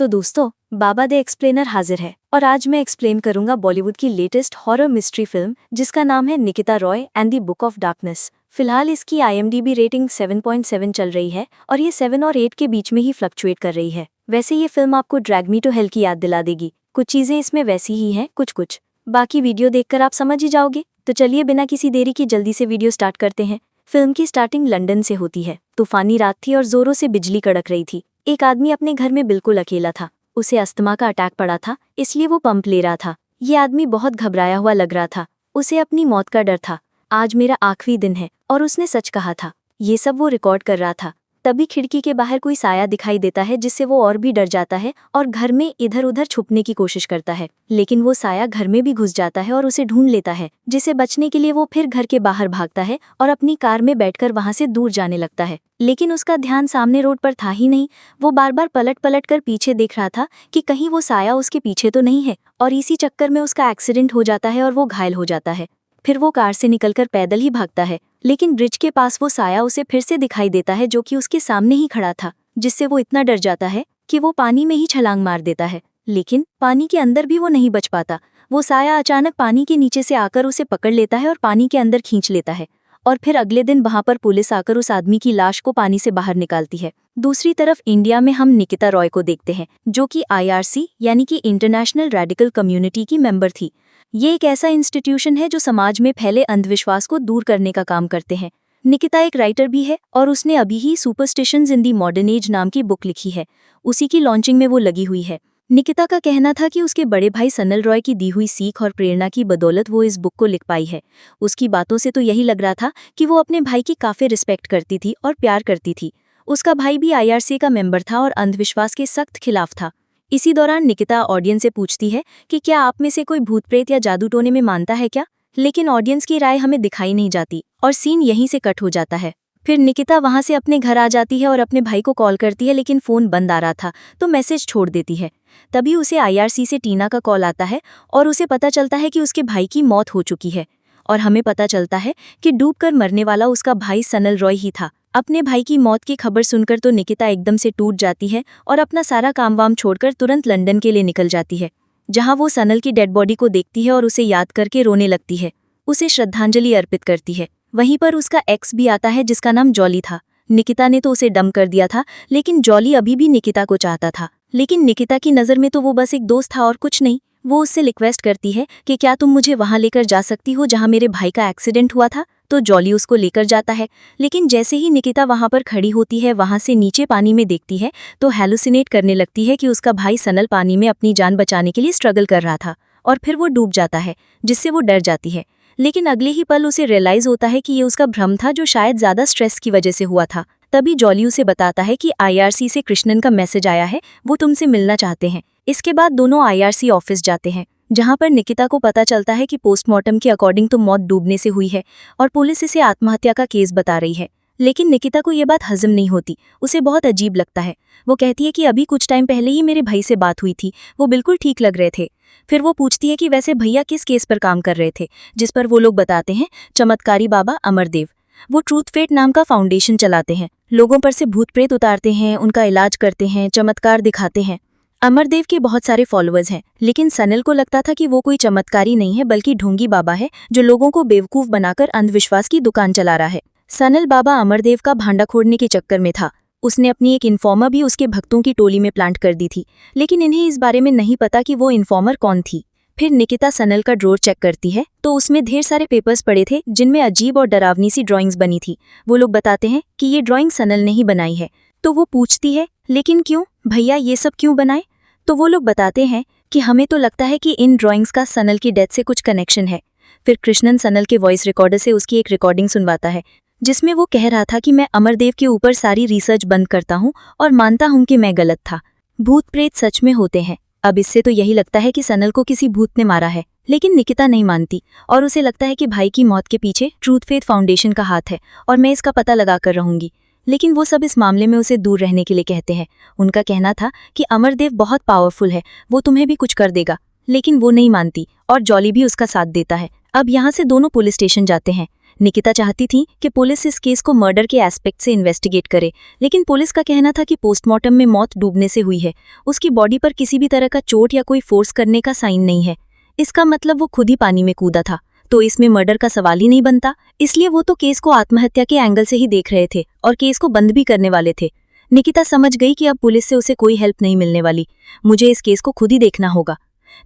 तो दोस्तों, बाबा the explainer हाजिर है और आज मैं एक्सप्लेन करूंगा बॉलीवुड की लेटेस्ट हॉरर मिस्ट्री फिल्म जिसका नाम है Nikita Roy and the book of darkness. फिलहाल इसकी IMDb रेटिंग 7.7 चल रही है और ये 7 और 8 के बीच में ही फ्लक्चुएट कर रही है। वैसे ये फिल्म आपको ड्रैग मी टू हेल की याद दिला देगी। कुछ चीजें इसमें वैसी ही हैं, कुछ बाकी वीडियो देखकर आप समझ ही जाओगे। तो चलिए बिना किसी देरी की जल्दी से वीडियो स्टार्ट करते हैं। फिल्म की स्टार्टिंग लंदन से होती है। तूफानी रात थी और जोरों से बिजली कड़क रही थी। एक आदमी अपने घर में बिल्कुल अकेला था। उसे अस्थमा का अटैक पड़ा था, इसलिए वो पंप ले रहा था। ये आदमी बहुत घबराया हुआ लग रहा था। उसे अपनी मौत का डर था। आज मेरा आखिरी दिन है और उसने सच कहा था। ये सब वो रिकॉर्ड कर रहा था। तभी खिड़की के बाहर कोई साया दिखाई देता है जिससे वो और भी डर जाता है और घर में इधर उधर छुपने की कोशिश करता है। लेकिन वो साया घर में भी घुस जाता है और उसे ढूंढ लेता है, जिसे बचने के लिए वो फिर घर के बाहर भागता है और अपनी कार में बैठकर वहां से दूर जाने लगता है। लेकिन उसका ध्यान सामने रोड पर था ही नहीं। वो बार बार पलट कर पीछे देख रहा था कि कहीं वो साया उसके पीछे तो नहीं है, और इसी चक्कर में उसका एक्सीडेंट हो जाता है और वो घायल हो जाता है। फिर वो कार से निकलकर पैदल ही भागता है, लेकिन ब्रिज के पास वो साया उसे फिर से दिखाई देता है जो कि उसके सामने ही खड़ा था, जिससे वो इतना डर जाता है कि वो पानी में ही छलांग मार देता है। लेकिन पानी के अंदर भी वो नहीं बच पाता। वो साया अचानक पानी के नीचे से आकर उसे पकड़ लेता है और पानी के अंदर खींच लेता है। और फिर अगले दिन वहां पर पुलिस आकर उस आदमी की लाश को पानी से बाहर निकालती है। दूसरी तरफ इंडिया में हम निकिता रॉय को देखते हैं, जो कि IRC यानी कि इंटरनेशनल रेडिकल कम्युनिटी की मेंबर थी। ये एक ऐसा इंस्टीट्यूशन है जो समाज में फैले अंधविश्वास को दूर करने का काम करते हैं। निकिता एक राइटर भी है और उसने अभी ही superstitions in the modern age नाम की बुक लिखी है। उसी की लॉन्चिंग में वो लगी हुई है। निकिता का कहना था कि उसके बड़े भाई सनल रॉय की दी हुई सीख और प्रेरणा की बदौलत वो इस बुक को लिख पाई है। उसकी बातों से तो यही लग रहा था कि वो अपने भाई की काफी रिस्पेक्ट करती थी और प्यार करती थी। उसका भाई भी IRC का मेंबर था और अंधविश्वास के सख्त खिलाफ था। इसी दौरान निकिता ऑडियंस से पूछती है कि क्या आप में से कोई भूत प्रेत या जादू टोने में मानता है क्या, लेकिन ऑडियंस की राय हमें दिखाई नहीं जाती और सीन यहीं से कट हो जाता है। फिर निकिता वहां से अपने घर आ जाती है और अपने भाई को कॉल करती है, लेकिन फोन बंद आ रहा था तो मैसेज छोड़ देती है। तभी उसे IRC से टीना का कॉल आता है और उसे पता चलता है कि उसके भाई की मौत हो चुकी है। और हमें पता चलता है कि डूबकर मरने वाला उसका भाई सनल रॉय ही था। अपने भाई की मौत की खबर सुनकर तो निकिता एकदम से टूट जाती है और अपना सारा काम वाम छोड़कर तुरंत लंदन के लिए निकल जाती है, जहां वो सनल की डेड बॉडी को देखती है और उसे याद करके रोने लगती है। उसे श्रद्धांजलि अर्पित करती है। वहीं पर उसका एक्स भी आता है जिसका नाम जॉली था। निकिता ने तो उसे डम कर दिया था, लेकिन जॉली अभी भी निकिता को चाहता था। लेकिन निकिता की नज़र में तो वो बस एक दोस्त था और कुछ नहीं। वो उससे रिक्वेस्ट करती है कि क्या तुम मुझे वहां लेकर जा सकती हो जहां मेरे भाई का एक्सीडेंट हुआ था। तो जॉली उसको लेकर जाता है, लेकिन जैसे ही निकिता वहां पर खड़ी होती है, वहां से नीचे पानी में देखती है तो हैलुसिनेट करने लगती है कि उसका भाई सनल पानी में अपनी जान बचाने के लिए स्ट्रगल कर रहा था और फिर वो डूब जाता है, जिससे वो डर जाती है। लेकिन अगले ही पल उसे रियलाइज होता है कि ये उसका भ्रम था जो शायद ज्यादा स्ट्रेस की वजह से हुआ था। तभी जॉली उसे बताता है कि IRC से कृष्णन का मैसेज आया है, वो तुमसे मिलना चाहते हैं। इसके बाद दोनों IRC ऑफिस जाते हैं, जहां पर निकिता को पता चलता है कि पोस्टमार्टम के अकॉर्डिंग तो मौत डूबने से हुई है और पुलिस इसे आत्महत्या का केस बता रही है। लेकिन निकिता को ये बात हजम नहीं होती। उसे बहुत अजीब लगता है। वो कहती है कि अभी कुछ टाइम पहले ही मेरे भाई से बात हुई थी, वो बिल्कुल ठीक लग रहे थे। फिर वो पूछती है कि वैसे भैया किस केस पर काम कर रहे थे, जिस पर वो लोग बताते हैं चमत्कारी बाबा अमरदेव। वो ट्रूथ फेट नाम का फाउंडेशन चलाते हैं, लोगों पर से भूत प्रेत उतारते हैं, उनका इलाज करते हैं, चमत्कार दिखाते हैं। अमरदेव के बहुत सारे फॉलोअर्स हैं, लेकिन सनल को लगता था कि वो कोई चमत्कारी नहीं है बल्कि ढोंगी बाबा है जो लोगों को बेवकूफ बनाकर अंधविश्वास की दुकान चला रहा है। सनल बाबा अमरदेव का भांडा खोड़ने के चक्कर में था। उसने अपनी एक इन्फॉर्मर भी उसके भक्तों की टोली में प्लांट कर दी थी, लेकिन इन्हें इस बारे में नहीं पता कि वो इन्फॉर्मर कौन थी। फिर निकिता सनल का ड्रॉर चेक करती है तो उसमें ढेर सारे पेपर्स पड़े थे जिनमें अजीब और डरावनी सी ड्राइंग्स बनी थी। वो लोग बताते हैं कि ये ड्राइंग सनल ने ही बनाई है। तो वो पूछती है, लेकिन क्यों भैया, ये सब क्यों बनाए? तो वो लोग बताते हैं कि हमें तो लगता है कि इन ड्राइंग्स का सनल की डेथ से कुछ कनेक्शन है। फिर कृष्णन सनल के वॉइस रिकॉर्डर से उसकी एक रिकॉर्डिंग सुनवाता है, जिसमें वो कह रहा था कि मैं अमरदेव के ऊपर सारी रिसर्च बंद करता हूँ और मानता हूँ कि मैं गलत था। भूत प्रेत सच में होते हैं। अब इससे तो यही लगता है कि सनल को किसी भूत ने मारा है, लेकिन निकिता नहीं मानती और उसे लगता है कि भाई की मौत के पीछे ट्रूथ फेथ फाउंडेशन का हाथ है और मैं इसका पता लगा कर रहूंगी। लेकिन वो सब इस मामले में उसे दूर रहने के लिए कहते हैं। उनका कहना था कि अमरदेव बहुत पावरफुल है, वो तुम्हें भी कुछ कर देगा, लेकिन वो नहीं मानती और जॉली भी उसका साथ देता है। अब यहाँ से दोनों पुलिस स्टेशन जाते हैं। निकिता चाहती थी कि पुलिस इस केस को मर्डर के एस्पेक्ट से इन्वेस्टिगेट करे, लेकिन पुलिस का कहना था कि पोस्टमार्टम में मौत डूबने से हुई है। उसकी बॉडी पर किसी भी तरह का चोट या कोई फोर्स करने का साइन नहीं है। इसका मतलब वो खुद ही पानी में कूदा था, तो इसमें मर्डर का सवाल ही नहीं बनता। इसलिए वो तो केस को आत्महत्या के एंगल से ही देख रहे थे और केस को बंद भी करने वाले थे। निकिता समझ गई कि अब पुलिस से उसे कोई हेल्प नहीं मिलने वाली, मुझे इस केस को खुद ही देखना होगा।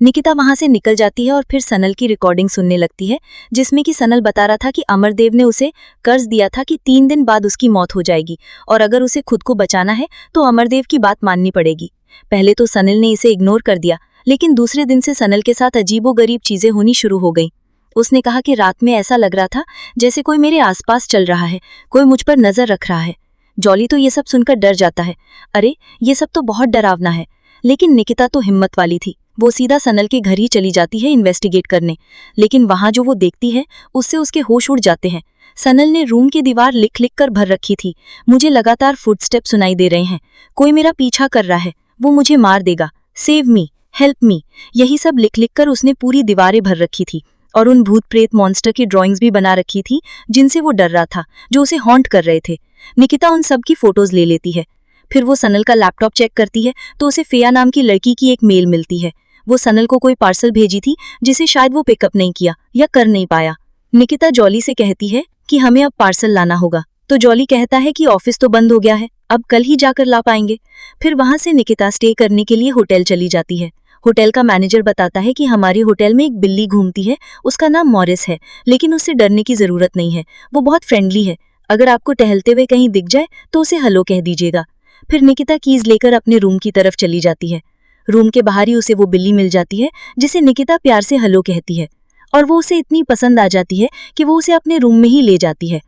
निकिता वहां से निकल जाती है और फिर सनल की रिकॉर्डिंग सुनने लगती है, जिसमें कि सनल बता रहा था कि अमरदेव ने उसे कर्ज दिया था कि 3 दिन बाद उसकी मौत हो जाएगी और अगर उसे खुद को बचाना है तो अमरदेव की बात माननी पड़ेगी। पहले तो सनल ने इसे इग्नोर कर दिया, लेकिन दूसरे दिन से सनल के साथ अजीबोगरीब चीजें होनी शुरू हो गई। उसने कहा कि रात में ऐसा लग रहा था जैसे कोई मेरे आसपास चल रहा है, कोई मुझ पर नजर रख रहा है। जॉली तो ये सब सुनकर डर जाता है, अरे ये सब तो बहुत डरावना है। लेकिन निकिता तो हिम्मत वाली थी, वो सीधा सनल के घर ही चली जाती है इन्वेस्टिगेट करने। लेकिन वहां जो वो देखती है उससे उसके होश उड़ जाते हैं। सनल ने रूम की दीवार लिख लिख कर भर रखी थी, मुझे लगातार फुटस्टेप सुनाई दे रहे हैं, कोई मेरा पीछा कर रहा है, वो मुझे मार देगा, सेव मी, हेल्प मी, यही सब लिख लिख कर उसने पूरी दीवारें भर रखी थी। और उन भूत प्रेत मॉन्स्टर की ड्राइंग्स भी बना रखी थी जिनसे वो डर रहा था, जो उसे हॉन्ट कर रहे थे। निकिता उन सब की फोटोज ले लेती है। फिर वो सनल का लैपटॉप चेक करती है तो उसे फेया नाम की लड़की की एक मेल मिलती है। वो सनल को कोई पार्सल भेजी थी जिसे शायद वो पिकअप नहीं किया या कर नहीं पाया। निकिता जॉली से कहती है कि हमें अब पार्सल लाना होगा, तो जॉली कहता है कि ऑफिस तो बंद हो गया है, अब कल ही जाकर ला पाएंगे। फिर वहां से निकिता स्टे करने के लिए होटल चली जाती है। होटल का मैनेजर बताता है कि हमारे होटल में एक बिल्ली घूमती है, उसका नाम मॉरिस है, लेकिन उससे डरने की जरूरत नहीं है, वो बहुत फ्रेंडली है। अगर आपको टहलते हुए कहीं दिख जाए तो उसे हेलो कह दीजिएगा। फिर निकिता कीज लेकर अपने रूम की तरफ चली जाती है। रूम के बाहर ही उसे वो बिल्ली मिल जाती है जिसे निकिता प्यार से हेलो कहती है, और वो उसे इतनी पसंद आ जाती है कि वो उसे अपने रूम में ही ले जाती है।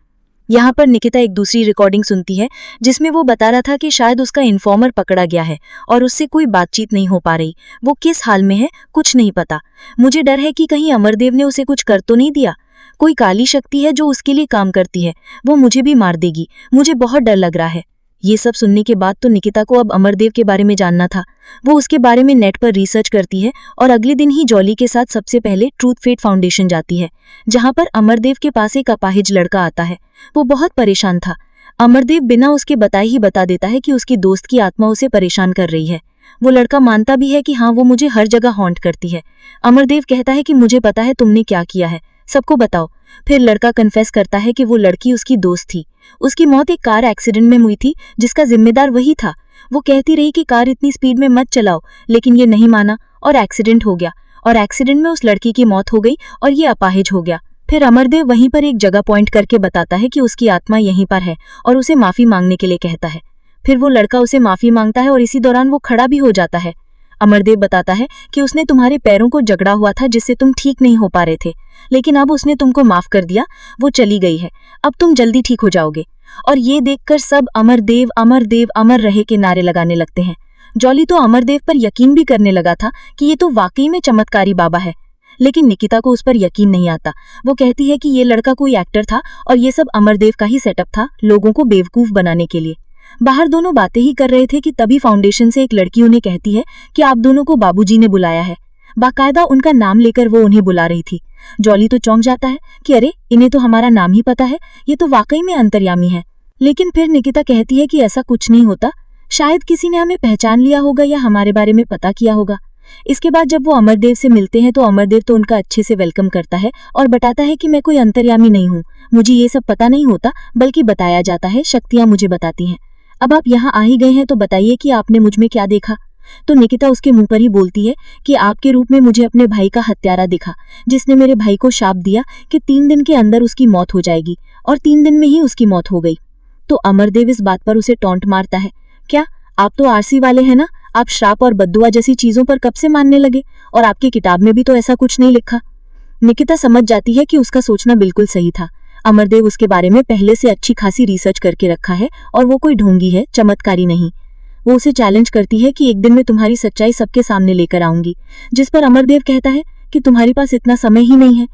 यहाँ पर निकिता एक दूसरी रिकॉर्डिंग सुनती है जिसमें वो बता रहा था कि शायद उसका इन्फॉर्मर पकड़ा गया है और उससे कोई बातचीत नहीं हो पा रही, वो किस हाल में है कुछ नहीं पता। मुझे डर है कि कहीं अमरदेव ने उसे कुछ कर तो नहीं दिया, कोई काली शक्ति है जो उसके लिए काम करती है, वो मुझे भी मार देगी, मुझे बहुत डर लग रहा है। ये सब सुनने के बाद तो निकिता को अब अमरदेव के बारे में जानना था। वो उसके बारे में नेट पर रिसर्च करती है और अगले दिन ही जॉली के साथ सबसे पहले ट्रूथ फेट फाउंडेशन जाती है, जहां पर अमरदेव के पास एक अपाहिज लड़का आता है। वो बहुत परेशान था। अमरदेव बिना उसके बताए ही बता देता है कि उसकी दोस्त की आत्मा उसे परेशान कर रही है। वो लड़का मानता भी है कि हाँ, वो मुझे हर जगह हॉन्ट करती है। अमरदेव कहता है कि मुझे पता है तुमने क्या किया है, सबको बताओ। फिर लड़का कन्फेस करता है कि वो लड़की उसकी दोस्त थी। उसकी मौत एक कार एक्सीडेंट में हुई थी जिसका जिम्मेदार वही था। वो कहती रही कि कार इतनी स्पीड में मत चलाओ, लेकिन ये नहीं माना और एक्सीडेंट हो गया, और एक्सीडेंट में उस लड़की की मौत हो गई और ये अपाहिज हो गया। फिर अमरदेव वहीं पर एक जगह पॉइंट करके बताता है कि उसकी आत्मा यहीं पर है और उसे माफी मांगने के लिए कहता है। फिर वो लड़का उसे माफी मांगता है और इसी दौरान वो खड़ा भी हो जाता है। अमरदेव बताता है कि उसने तुम्हारे पैरों को जकड़ा हुआ था जिससे तुम ठीक नहीं हो पा रहे थे, लेकिन अब उसने तुमको माफ कर दिया, वो चली गई है, अब तुम जल्दी ठीक हो जाओगे। और ये देखकर सब अमरदेव अमरदेव अमर रहे के नारे लगाने लगते हैं। जॉली तो अमरदेव पर यकीन भी करने लगा था कि ये तो वाकई में चमत्कारी बाबा है, लेकिन निकिता को उस पर यकीन नहीं आता। वो कहती है कि ये लड़का कोई एक्टर था और ये सब अमरदेव का ही सेटअप था लोगों को बेवकूफ बनाने के लिए। बाहर दोनों बातें ही कर रहे थे कि तभी फाउंडेशन से एक लड़की उन्हें कहती है कि आप दोनों को बाबूजी ने बुलाया है। बाकायदा उनका नाम लेकर वो उन्हें बुला रही थी। जॉली तो चौंक जाता है कि अरे, इन्हें तो हमारा नाम ही पता है, ये तो वाकई में अंतर्यामी है। लेकिन फिर निकिता कहती है कि ऐसा कुछ नहीं होता, शायद किसी ने हमें पहचान लिया होगा या हमारे बारे में पता किया होगा। इसके बाद जब वो अमरदेव से मिलते हैं तो अमरदेव तो उनका अच्छे से वेलकम करता है और बताता है कि मैं कोई अंतर्यामी नहीं हूँ, मुझे ये सब पता नहीं होता, बल्कि बताया जाता है, शक्तियां मुझे बताती हैं। अब आप यहाँ आ ही गए हैं तो बताइए कि आपने मुझ में क्या देखा। तो निकिता उसके मुंह पर ही बोलती है कि आपके रूप में मुझे अपने भाई का हत्यारा दिखा, जिसने मेरे भाई को शाप दिया कि 3 दिन के अंदर उसकी मौत हो जाएगी, और 3 दिन में ही उसकी मौत हो गई। तो अमरदेव इस बात पर उसे टॉन्ट मारता है, क्या आप तो आरसी वाले हैं ना, आप श्राप और बद्दुआ जैसी चीजों पर कब से मानने लगे, और आपकी किताब में भी तो ऐसा कुछ नहीं लिखा। निकिता समझ जाती है कि उसका सोचना बिल्कुल सही था। अमरदेव उसके बारे में पहले से अच्छी खासी रिसर्च करके रखा है और वो कोई ढोंगी है, चमत्कारी नहीं। वो उसे चैलेंज करती है कि एक दिन मैं तुम्हारी सच्चाई सबके सामने लेकर आऊंगी, जिस पर अमरदेव कहता है कि तुम्हारे पास इतना समय ही नहीं है।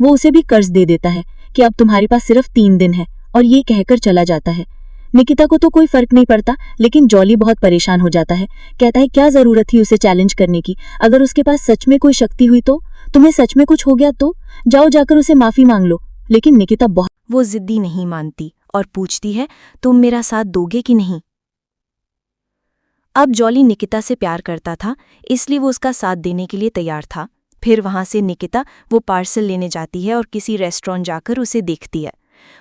वो उसे भी कर्ज दे देता है कि अब तुम्हारे पास सिर्फ 3 दिन है, और ये कहकर चला जाता है। निकिता को तो कोई फर्क नहीं पड़ता, लेकिन जॉली बहुत परेशान हो जाता है। कहता है क्या जरूरत थी उसे चैलेंज करने की, अगर उसके पास सच में कोई शक्ति हुई तो, तुम्हें सच में कुछ हो गया तो जाओ जाकर उसे माफी मांग लो। लेकिन निकिता बहुत वो जिद्दी नहीं मानती और पूछती है, तुम मेरा साथ दोगे कि नहीं? अब जॉली निकिता से प्यार करता था, इसलिए वो उसका साथ देने के लिए तैयार था। फिर वहां से निकिता वो पार्सल लेने जाती है और किसी रेस्टोरेंट जाकर उसे देखती है।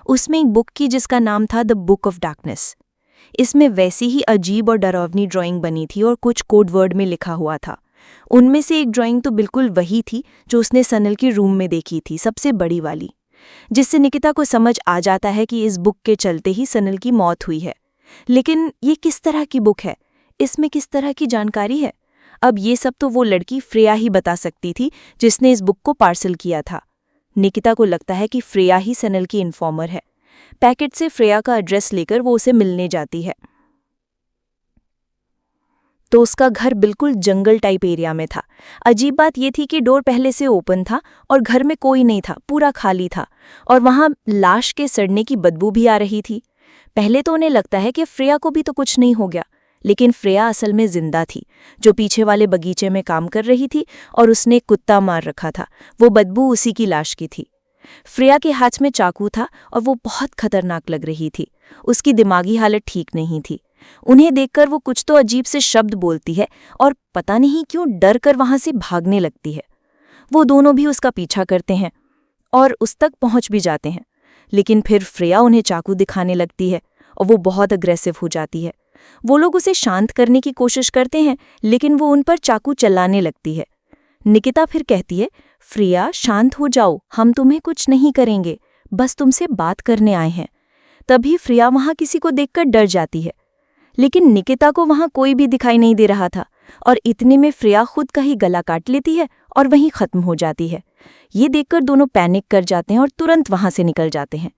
उसमें एक बुक की जिसका नाम था द बुक ऑफ डार्कनेस। इसमें वैसी ही अजीब और डरावनी ड्राइंग बनी थी और कुछ कोड वर्ड में लिखा हुआ था। उनमें से एक ड्राइंग तो बिल्कुल वही थी जो उसने सनल के रूम में देखी थी, सबसे बड़ी वाली, जिससे निकिता को समझ आ जाता है कि इस बुक के चलते ही सनल की मौत हुई है। लेकिन ये किस तरह की बुक है, इसमें किस तरह की जानकारी है? अब ये सब तो वो लड़की फ्रेया ही बता सकती थी जिसने इस बुक को पार्सल किया था। निकिता को लगता है कि फ्रेया ही सनल की इन्फॉर्मर है। पैकेट से फ्रेया का एड्रेस लेकर वो उसे मिलने जाती है तो उसका घर बिल्कुल जंगल टाइप एरिया में था। अजीब बात ये थी कि डोर पहले से ओपन था और घर में कोई नहीं था, पूरा खाली था, और वहां लाश के सड़ने की बदबू भी आ रही थी। पहले तो उन्हें लगता है कि फ्रेया को भी तो कुछ नहीं हो गया, लेकिन फ्रेया असल में जिंदा थी, जो पीछे वाले बगीचे में काम कर रही थी और उसने कुत्ता मार रखा था। वो बदबू उसी की लाश की थी। फ्रेया के हाथ में चाकू था और वो बहुत खतरनाक लग रही थी। उसकी दिमागी हालत ठीक नहीं थी। उन्हें देखकर वो कुछ तो अजीब से शब्द बोलती है और पता नहीं क्यों डर कर वहां से भागने लगती है। वो दोनों भी उसका पीछा करते हैं और उस तक पहुंच भी जाते हैं, लेकिन फिर फ्रेया उन्हें चाकू दिखाने लगती है और वो बहुत अग्रेसिव हो जाती है। वो लोग उसे शांत करने की कोशिश करते हैं, लेकिन वो उन पर चाकू चलाने लगती है। निकिता फिर कहती है, फ्रेया शांत हो जाओ, हम तुम्हें कुछ नहीं करेंगे, बस तुमसे बात करने आए हैं। तभी फ्रेया वहां किसी को देखकर डर जाती है, लेकिन निकिता को वहां कोई भी दिखाई नहीं दे रहा था और इतने में फ्रेया खुद का ही गला काट लेती है और वहीं खत्म हो जाती है। ये देखकर दोनों पैनिक कर जाते हैं और तुरंत वहां से निकल जाते हैं।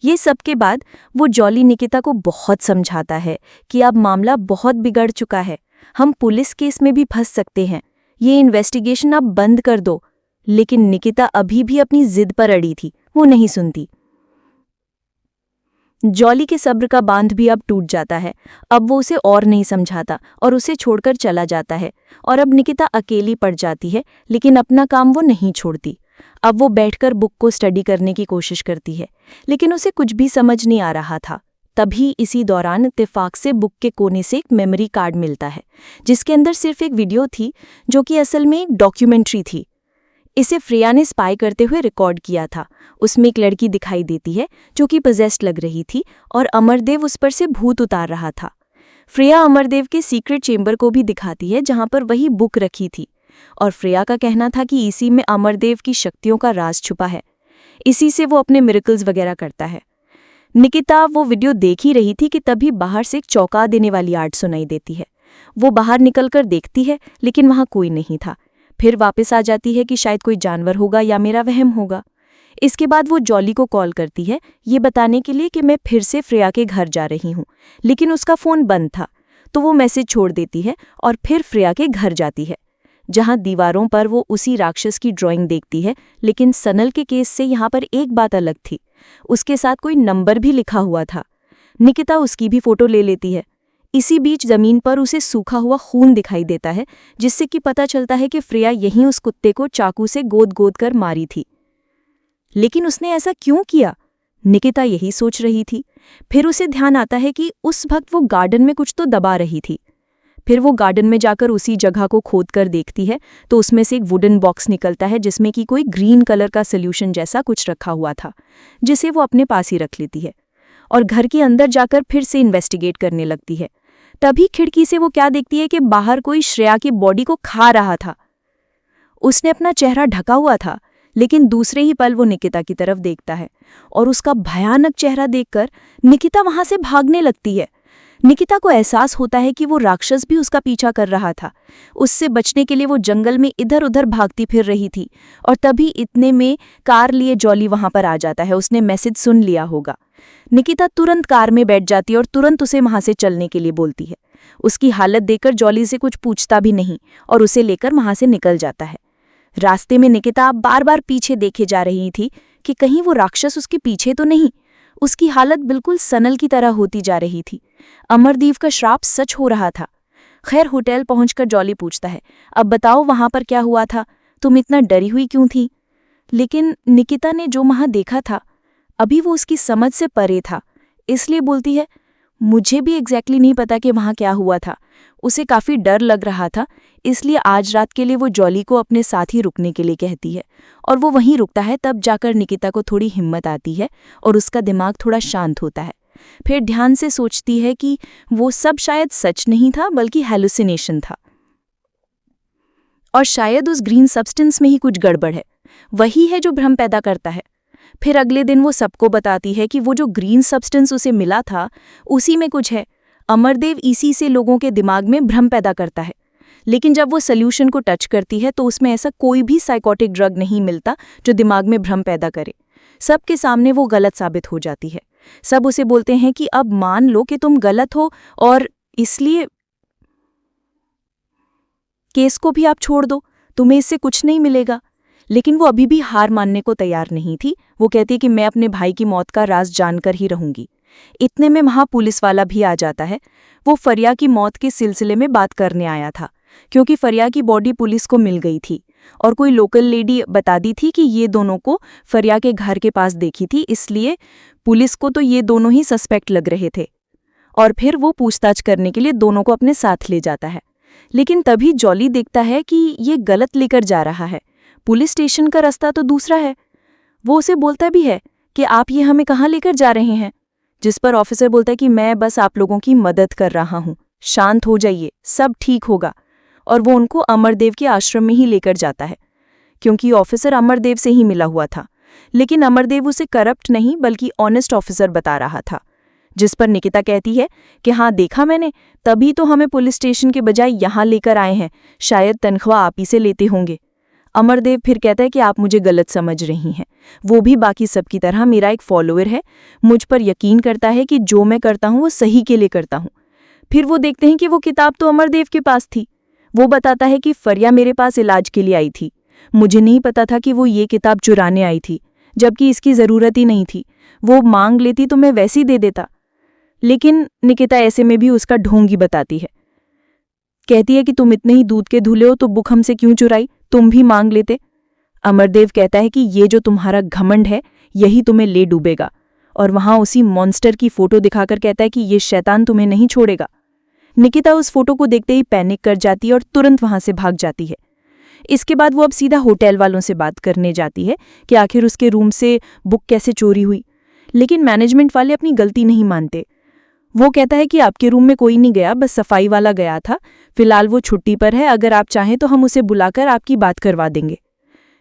ये सब के बाद वो जॉली निकिता को बहुत समझाता है कि अब मामला बहुत बिगड़ चुका है, हम पुलिस केस में भी फंस सकते हैं, ये इन्वेस्टिगेशन अब बंद कर दो। लेकिन निकिता अभी भी अपनी जिद पर अड़ी थी, वो नहीं सुनती। जॉली के सब्र का बांध भी अब टूट जाता है। अब वो उसे और नहीं समझाता और उसे छोड़कर चला जाता है, और अब निकिता अकेली पड़ जाती है, लेकिन अपना काम वो नहीं छोड़ती। अब वो बैठकर बुक को स्टडी करने की कोशिश करती है, लेकिन उसे कुछ भी समझ नहीं आ रहा था। तभी इसी दौरान इत्तेफाक से बुक के कोने से एक मेमोरी कार्ड मिलता है, जिसके अंदर सिर्फ एक वीडियो थी, जो कि असल में एक डॉक्यूमेंट्री थी। इसे फ्रेया ने स्पाई करते हुए रिकॉर्ड किया था। उसमें एक लड़की दिखाई देती है जो कि पजेस्ड लग रही थी और अमरदेव उस पर से भूत उतार रहा था। फ्रेया अमरदेव के सीक्रेट चेंबर को भी दिखाती है जहां पर वही बुक रखी थी, और फ्रेया का कहना था कि इसी में अमरदेव की शक्तियों का राज छुपा है, इसी से वो अपने मिरेकल्स वगैरह करता है। निकिता वो वीडियो देख ही रही थी कि तभी बाहर से एक चौंका देने वाली आवाज सुनाई देती है। वो बाहर निकलकर देखती है, लेकिन वहां कोई नहीं था। फिर वापस आ जाती है कि शायद कोई जानवर होगा या मेरा वहम होगा। इसके बाद वो जॉली को कॉल करती है, ये बताने के लिए कि मैं फिर से फ्रेया के घर जा रही हूँ, लेकिन उसका फ़ोन बंद था। तो वो मैसेज छोड़ देती है और फिर फ्रेया के घर जाती है, जहाँ दीवारों पर वो उसी राक्षस की ड्राइंग देखती है। लेकिन सनल के केस से यहाँ पर एक बात अलग थी, उसके साथ कोई नंबर भी लिखा हुआ था। निकिता उसकी भी फ़ोटो ले लेती है। इसी बीच जमीन पर उसे सूखा हुआ खून दिखाई देता है, जिससे कि पता चलता है कि फ्रेया यहीं उस कुत्ते को चाकू से गोद गोद कर मारी थी। लेकिन उसने ऐसा क्यों किया? निकिता यही सोच रही थी। फिर उसे ध्यान आता है कि उस वक्त वो गार्डन में कुछ तो दबा रही थी। फिर वो गार्डन में जाकर उसी जगह को खोद कर देखती है तो उसमें से एक वुडन बॉक्स निकलता है, जिसमें कि कोई ग्रीन कलर का सोल्यूशन जैसा कुछ रखा हुआ था, जिसे वो अपने पास ही रख लेती है और घर के अंदर जाकर फिर से इन्वेस्टिगेट करने लगती है। तभी खिड़की से वो क्या देखती है कि बाहर कोई श्रेया की बॉडी को खा रहा था। उसने अपना चेहरा ढका हुआ था, लेकिन दूसरे ही पल वो निकिता की तरफ देखता है और उसका भयानक चेहरा देखकर निकिता वहां से भागने लगती है। निकिता को एहसास होता है कि वो राक्षस भी उसका पीछा कर रहा था। उससे बचने के लिए वो जंगल में इधर उधर भागती फिर रही थी, और तभी इतने में कार लिए जॉली वहां पर आ जाता है। उसने मैसेज सुन लिया होगा। निकिता तुरंत कार में बैठ जाती है और तुरंत उसे वहां से चलने के लिए बोलती है। उसकी हालत देखकर जॉली से कुछ पूछता भी नहीं और उसे लेकर वहां से निकल जाता है। रास्ते में निकिता बार बार पीछे देखे जा रही थी कि कहीं वो राक्षस उसके पीछे तो नहीं। उसकी हालत बिल्कुल सनल की तरह होती जा रही थी। अमरदीव का श्राप सच हो रहा था। खैर, होटल पहुंचकर जॉली पूछता है, अब बताओ वहां पर क्या हुआ था, तुम इतना डरी हुई क्यों थी? लेकिन निकिता ने जो वहां देखा था, अभी वो उसकी समझ से परे था, इसलिए बोलती है, मुझे भी एग्जैक्टली नहीं पता कि वहाँ क्या हुआ था। उसे काफ़ी डर लग रहा था, इसलिए आज रात के लिए वो जॉली को अपने साथ ही रुकने के लिए कहती है और वो वहीं रुकता है। तब जाकर निकिता को थोड़ी हिम्मत आती है और उसका दिमाग थोड़ा शांत होता है। फिर ध्यान से सोचती है कि वो सब शायद सच नहीं था बल्कि हैलुसिनेशन था और शायद उस ग्रीन सब्सटेंस में ही कुछ गड़बड़ है, वही है जो भ्रम पैदा करता है। फिर अगले दिन वो सबको बताती है कि वो जो ग्रीन सब्सटेंस उसे मिला था उसी में कुछ है। अमरदेव इसी से लोगों के दिमाग में भ्रम पैदा करता है, लेकिन जब वो सल्यूशन को टच करती है तो उसमें ऐसा कोई भी साइकोटिक ड्रग नहीं मिलता जो दिमाग में भ्रम पैदा करे। सबके सामने वो गलत साबित हो जाती है। सब उसे बोलते हैं कि अब मान लो कि तुम गलत हो और इसलिए केस को भी आप छोड़ दो, तुम्हें इससे कुछ नहीं मिलेगा। लेकिन वो अभी भी हार मानने को तैयार नहीं थी। वो कहती कि मैं अपने भाई की मौत का राज जानकर ही रहूंगी। इतने में वहां पुलिस वाला भी आ जाता है। वो फरिया की मौत के सिलसिले में बात करने आया था, क्योंकि फरिया की बॉडी पुलिस को मिल गई थी और कोई लोकल लेडी बता दी थी कि ये दोनों को फरिया के घर के पास देखी थी, इसलिए पुलिस को तो ये दोनों ही सस्पेक्ट लग रहे थे। और फिर वो पूछताछ करने के लिए दोनों को अपने साथ ले जाता है। लेकिन तभी जॉली देखता है कि ये गलत लेकर जा रहा है, पुलिस स्टेशन का रास्ता तो दूसरा है। वो उसे बोलता भी है कि आप ये हमें कहाँ लेकर जा रहे हैं, जिस पर ऑफिसर बोलता है कि मैं बस आप लोगों की मदद कर रहा हूँ, शांत हो जाइए, सब ठीक होगा। और वो उनको अमरदेव के आश्रम में ही लेकर जाता है, क्योंकि ऑफिसर अमरदेव से ही मिला हुआ था। लेकिन अमरदेव उसे करप्ट नहीं बल्कि ऑनेस्ट ऑफिसर बता रहा था, जिस पर निकिता कहती है कि हाँ देखा मैंने, तभी तो हमें पुलिस स्टेशन के बजाय यहाँ लेकर आए हैं, शायद तनख्वाह आप ही से लेते होंगे। अमरदेव फिर कहता है कि आप मुझे गलत समझ रही हैं, वो भी बाकी सबकी तरह मेरा एक फॉलोअर है, मुझ पर यकीन करता है कि जो मैं करता हूँ वो सही के लिए करता हूँ। फिर वो देखते हैं कि वो किताब तो अमरदेव के पास थी। वो बताता है कि फरिया मेरे पास इलाज के लिए आई थी, मुझे नहीं पता था कि वो ये किताब चुराने आई थी, जबकि इसकी ज़रूरत ही नहीं थी। वो मांग लेती तो मैं वैसे ही दे देता। लेकिन निकिता ऐसे में भी उसका ढोंगी बताती है, कहती है कि तुम इतने ही दूध के धुले हो तो बुक हमसे क्यों चुराई, तुम भी मांग लेते। अमरदेव कहता है कि ये जो तुम्हारा घमंड है यही तुम्हें ले डूबेगा, और वहां उसी मॉन्स्टर की फोटो दिखाकर कहता है कि ये शैतान तुम्हें नहीं छोड़ेगा। निकिता उस फोटो को देखते ही पैनिक कर जाती है और तुरंत वहां से भाग जाती है। इसके बाद वो अब सीधा होटल वालों से बात करने जाती है कि आखिर उसके रूम से बुक कैसे चोरी हुई। लेकिन मैनेजमेंट वाले अपनी गलती नहीं मानते। वो कहता है कि आपके रूम में कोई नहीं गया, बस सफाई वाला गया था, फिलहाल वो छुट्टी पर है, अगर आप चाहें तो हम उसे बुलाकर आपकी बात करवा देंगे।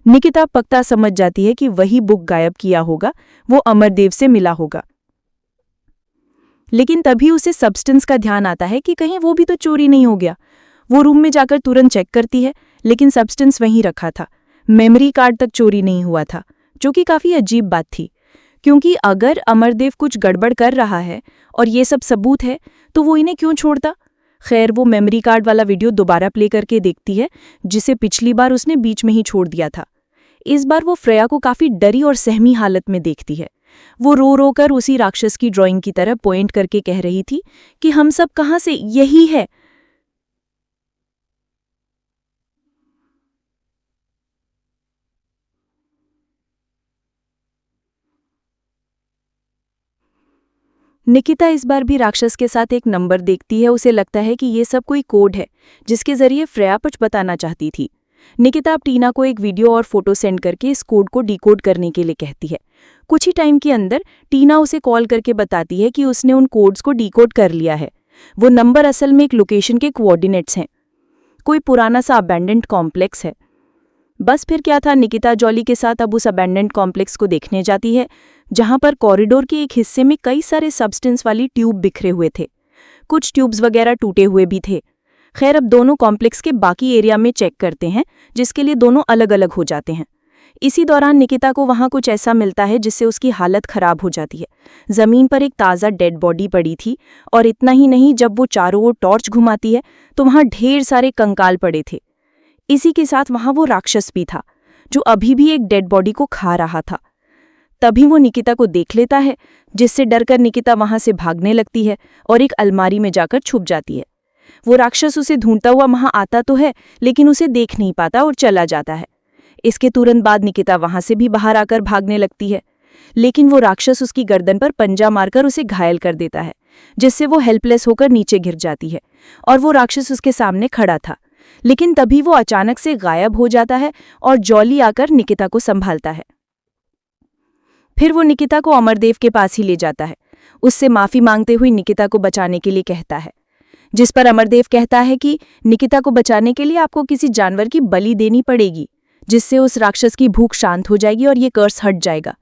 निकिता पक्का समझ जाती है कि वही बुक गायब किया होगा, वो अमरदेव से मिला होगा। लेकिन तभी उसे सब्सटेंस का ध्यान आता है कि कहीं वो भी तो चोरी नहीं हो गया। वो रूम में जाकर तुरंत चेक करती है, लेकिन सब्सटेंस वहीं रखा था, मेमोरी कार्ड तक चोरी नहीं हुआ था, जो कि काफ़ी अजीब बात थी, क्योंकि अगर अमरदेव कुछ गड़बड़ कर रहा है और ये सब सबूत है तो वो इन्हें क्यों छोड़ता। खैर वो मेमोरी कार्ड वाला वीडियो दोबारा प्ले करके देखती है, जिसे पिछली बार उसने बीच में ही छोड़ दिया था। इस बार वो फ्रेया को काफ़ी डरी और सहमी हालत में देखती है। वो रो रो कर उसी राक्षस की ड्राइंग की तरफ पॉइंट करके कह रही थी कि हम सब कहाँ से, यही है। निकिता इस बार भी राक्षस के साथ एक नंबर देखती है। उसे लगता है कि ये सब कोई कोड है जिसके जरिए फ्रेया कुछ बताना चाहती थी। निकिता अब टीना को एक वीडियो और फोटो सेंड करके इस कोड को डिकोड करने के लिए कहती है। कुछ ही टाइम के अंदर टीना उसे कॉल करके बताती है कि उसने उन कोड्स को डिकोड कर लिया है। वो नंबर असल में एक लोकेशन के कोऑर्डिनेट्स हैं, कोई पुराना सा अबैंडेंड कॉम्प्लेक्स है। बस फिर क्या था, निकिता जॉली के साथ अब उस अबैंडेंड कॉम्प्लेक्स को देखने जाती है, जहां पर कॉरिडोर के एक हिस्से में कई सारे सब्सटेंस वाली ट्यूब बिखरे हुए थे। कुछ ट्यूब्स वगैरह टूटे हुए भी थे। खैर अब दोनों कॉम्प्लेक्स के बाकी एरिया में चेक करते हैं, जिसके लिए दोनों अलग अलग हो जाते हैं। इसी दौरान निकिता को वहां कुछ ऐसा मिलता है जिससे उसकी हालत खराब हो जाती है। जमीन पर एक ताज़ा डेड बॉडी पड़ी थी, और इतना ही नहीं, जब वो चारों ओर टॉर्च घुमाती है तो वहां ढेर सारे कंकाल पड़े थे। इसी के साथ वहां वो राक्षस भी था जो अभी भी एक डेड बॉडी को खा रहा था। तभी वो निकिता को देख लेता है, जिससे डरकर निकिता वहां से भागने लगती है और एक अलमारी में जाकर छुप जाती है। वो राक्षस उसे ढूंढता हुआ वहां आता तो है, लेकिन उसे देख नहीं पाता और चला जाता है। इसके तुरंत बाद निकिता वहां से भी बाहर आकर भागने लगती है। लेकिन वो राक्षस उसकी गर्दन पर पंजा मारकर उसे घायल कर देता है, जिससे वो हेल्पलेस होकर नीचे गिर जाती है और वो राक्षस उसके सामने खड़ा था। लेकिन तभी वो अचानक से गायब हो जाता है और जॉली आकर निकिता को संभालता है। फिर वो निकिता को अमरदेव के पास ही ले जाता है, उससे माफी मांगते हुए निकिता को बचाने के लिए कहता है, जिस पर अमरदेव कहता है कि निकिता को बचाने के लिए आपको किसी जानवर की बलि देनी पड़ेगी, जिससे उस राक्षस की भूख शांत हो जाएगी और ये कर्स हट जाएगा।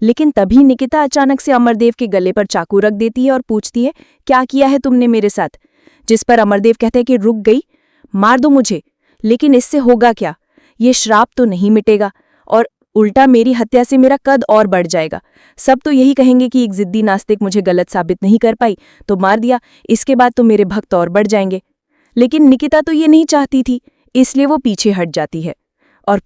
लेकिन तभी निकिता अचानक से अमरदेव के गले पर चाकू रख देती है और पूछती है, क्या किया है तुमने मेरे साथ? जिस पर अमरदेव कहते हैं कि रुक गई, मार दो मुझे, लेकिन इससे होगा क्या? ये श्राप तो नहीं मिटेगा और उल्टा मेरी हत्या से मेरा कद और बढ़ जाएगा। सब तो यही कहेंगे कि एक जिद्दी नास्तिक मुझे गलत साबित नहीं कर पाई तो मार दिया, इसके बाद तो मेरे भक्त और बढ़ जाएंगे। लेकिन निकिता तो ये नहीं चाहती थी, इसलिए वो पीछे हट जाती है और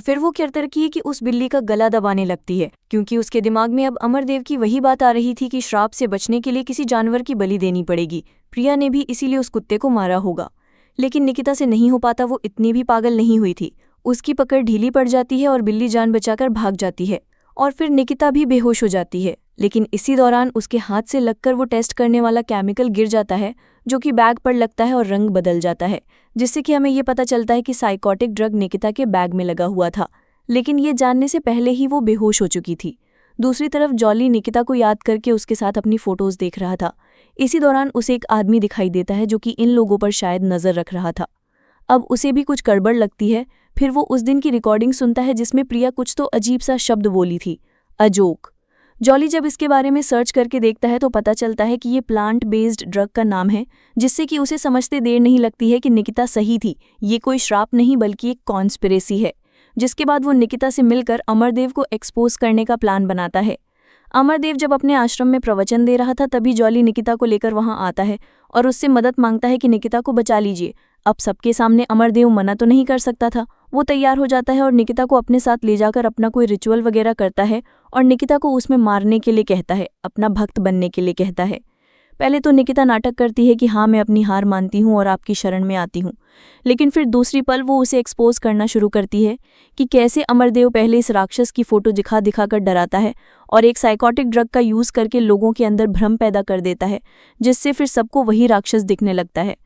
फिर वो क्या करती है कि उस बिल्ली का गला दबाने लगती है, क्योंकि उसके दिमाग में अब अमरदेव की वही बात आ रही थी कि श्राप से बचने के लिए किसी जानवर की बलि देनी पड़ेगी। प्रिया ने भी इसीलिए उस कुत्ते को मारा होगा। लेकिन निकिता से नहीं हो पाता, वो इतनी भी पागल नहीं हुई थी। उसकी पकड़ ढीली पड़ जाती है और बिल्ली जान बचाकर भाग जाती है और फिर निकिता भी बेहोश हो जाती है। लेकिन इसी दौरान उसके हाथ से लगकर वो टेस्ट करने वाला केमिकल गिर जाता है, जो कि बैग पर लगता है और रंग बदल जाता है, जिससे कि हमें ये पता चलता है कि साइकोटिक ड्रग निकिता के बैग में लगा हुआ था। लेकिन ये जानने से पहले ही वो बेहोश हो चुकी थी। दूसरी तरफ जॉली निकिता को याद करके उसके साथ अपनी फोटोज देख रहा था। इसी दौरान उसे एक आदमी दिखाई देता है जो कि इन लोगों पर शायद नजर रख रहा था। अब उसे भी कुछ गड़बड़ लगती है। फिर वो उस दिन की रिकॉर्डिंग सुनता है जिसमें प्रिया कुछ तो अजीब सा शब्द बोली थी, अजोक। जॉली जब इसके बारे में सर्च करके देखता है तो पता चलता है कि ये प्लांट बेस्ड ड्रग का नाम है, जिससे कि उसे समझते देर नहीं लगती है कि निकिता सही थी, ये कोई श्राप नहीं बल्कि एक कॉन्स्पिरेसी है। जिसके बाद वो निकिता से मिलकर अमरदेव को एक्सपोज करने का प्लान बनाता है। अमरदेव जब अपने आश्रम में प्रवचन दे रहा था तभी जॉली निकिता को लेकर वहां आता है और उससे मदद मांगता है कि निकिता को बचा लीजिए। अब सबके सामने अमरदेव मना तो नहीं कर सकता था। वो तैयार हो जाता है और निकिता को अपने साथ ले जाकर अपना कोई रिचुअल वगैरह करता है और निकिता को उसमें मारने के लिए कहता है, अपना भक्त बनने के लिए कहता है। पहले तो निकिता नाटक करती है कि हाँ मैं अपनी हार मानती हूँ और आपकी शरण में आती हूँ, लेकिन फिर दूसरी पल वो उसे एक्सपोज करना शुरू करती है कि कैसे अमरदेव पहले इस राक्षस की फोटो दिखा दिखाकर डराता है और एक साइकोटिक ड्रग का यूज़ करके लोगों के अंदर भ्रम पैदा कर देता है, जिससे फिर सबको वही राक्षस दिखने लगता है।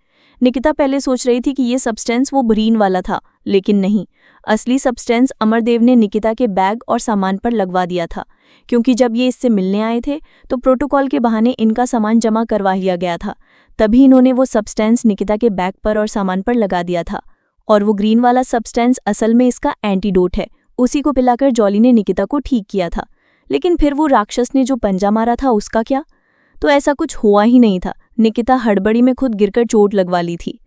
निकिता पहले सोच रही थी कि ये सब्सटेंस वो ब्रीन वाला था, लेकिन नहीं, असली सब्सटेंस अमरदेव ने निकिता के बैग और सामान पर लगवा दिया था, क्योंकि जब ये इससे मिलने आए थे तो प्रोटोकॉल के बहाने इनका सामान जमा करवा लिया गया था। तभी इन्होंने वो सब्सटेंस निकिता के बैग पर और सामान पर लगा दिया था और वो ग्रीन वाला सब्सटेंस असल में इसका एंटीडोट है। उसी को पिलाकर जॉली ने निकिता को ठीक किया था। लेकिन फिर वो राक्षस ने जो पंजा मारा था उसका क्या? तो ऐसा कुछ हुआ ही नहीं था। निकिता हड़बड़ी में खुद गिरकर चोट लगवा ली थी।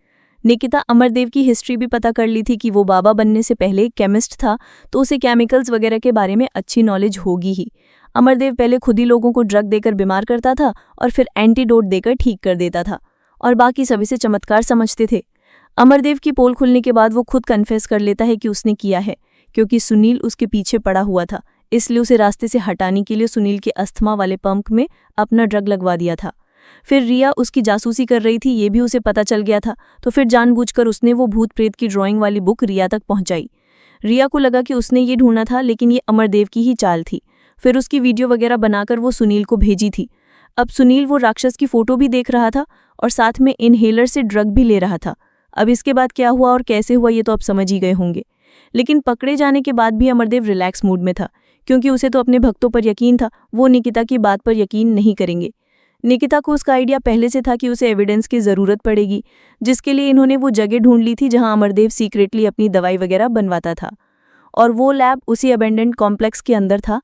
निकिता अमरदेव की हिस्ट्री भी पता कर ली थी कि वो बाबा बनने से पहले एक केमिस्ट था, तो उसे केमिकल्स वगैरह के बारे में अच्छी नॉलेज होगी ही। अमरदेव पहले खुद ही लोगों को ड्रग देकर बीमार करता था और फिर एंटीडोट देकर ठीक कर देता था और बाकी सभी से चमत्कार समझते थे। अमरदेव की पोल खुलने के बाद वो खुद कन्फेस कर लेता है कि उसने किया है, क्योंकि सुनील उसके पीछे पड़ा हुआ था, इसलिए उसे रास्ते से हटाने के लिए सुनील के अस्थमा वाले पंप में अपना ड्रग लगवा दिया था। फिर रिया उसकी जासूसी कर रही थी, ये भी उसे पता चल गया था, तो फिर जानबूझकर उसने वो भूत प्रेत की ड्राइंग वाली बुक रिया तक पहुंचाई। रिया को लगा कि उसने ये ढूंढा था, लेकिन ये अमरदेव की ही चाल थी। फिर उसकी वीडियो वगैरह बनाकर वो सुनील को भेजी थी। अब सुनील वो राक्षस की फोटो भी देख रहा था और साथ में इनहेलर से ड्रग भी ले रहा था। अब इसके बाद क्या हुआ और कैसे हुआ ये तो आप समझ ही गए होंगे। लेकिन पकड़े जाने के बाद भी अमरदेव रिलैक्स मूड में था, क्योंकि उसे तो अपने भक्तों पर यकीन था, वो निकिता की बात पर यकीन नहीं करेंगे। निकिता को उसका आइडिया पहले से था कि उसे एविडेंस की ज़रूरत पड़ेगी, जिसके लिए इन्होंने वो जगह ढूंढ ली थी जहां अमरदेव सीक्रेटली अपनी दवाई वगैरह बनवाता था, और वो लैब उसी अबेंडेंड कॉम्प्लेक्स के अंदर था।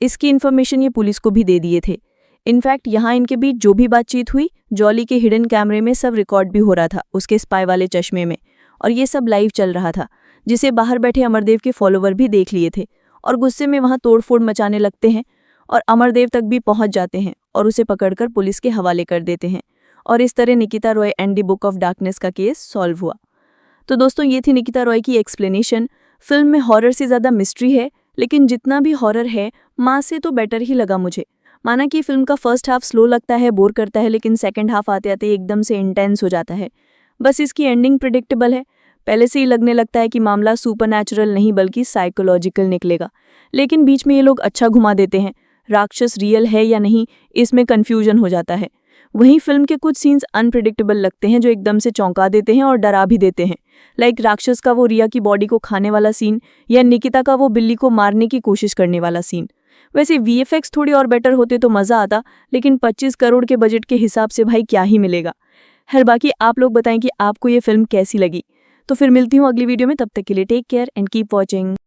इसकी इन्फॉर्मेशन ये पुलिस को भी दे दिए थे। इनफैक्ट यहाँ इनके बीच जो भी बातचीत हुई, जॉली के हिडन कैमरे में सब रिकॉर्ड भी हो रहा था, उसके स्पाई वाले चश्मे में, और ये सब लाइव चल रहा था, जिसे बाहर बैठे अमरदेव के फॉलोवर भी देख लिए थे और गुस्से में वहाँ तोड़फोड़ मचाने लगते हैं और अमरदेव तक भी पहुंच जाते हैं और उसे पकड़कर पुलिस के हवाले कर देते हैं। और इस तरह Nikita Roy and the book of darkness का केस सॉल्व हुआ। तो दोस्तों, ये थी निकिता रॉय की एक्सप्लेनेशन। फिल्म में हॉरर से ज़्यादा मिस्ट्री है, लेकिन जितना भी हॉरर है माँ से तो बेटर ही लगा मुझे। माना कि फिल्म का फर्स्ट हाफ स्लो लगता है, बोर करता है, लेकिन सेकेंड हाफ आते आते एकदम से इंटेंस हो जाता है। बस इसकी एंडिंग प्रिडिक्टेबल है। पहले से ही लगने लगता है कि मामला सुपरनैचुरल नहीं बल्कि साइकोलॉजिकल निकलेगा, लेकिन बीच में ये लोग अच्छा घुमा देते हैं। राक्षस रियल है या नहीं, इसमें कन्फ्यूजन हो जाता है। वहीं फिल्म के कुछ सीन्स अनप्रिडिक्टेबल लगते हैं जो एकदम से चौंका देते हैं और डरा भी देते हैं। लाइक राक्षस का वो रिया की बॉडी को खाने वाला सीन, या निकिता का वो बिल्ली को मारने की कोशिश करने वाला सीन। वैसे वीएफएक्स थोड़ी और बेटर होते तो मज़ा आता, लेकिन 25 करोड़ के बजट के हिसाब से भाई क्या ही मिलेगा। खैर, बाकी आप लोग बताएं कि आपको ये फिल्म कैसी लगी। तो फिर मिलती हूँ अगली वीडियो में, तब तक के लिए take care and keep watching.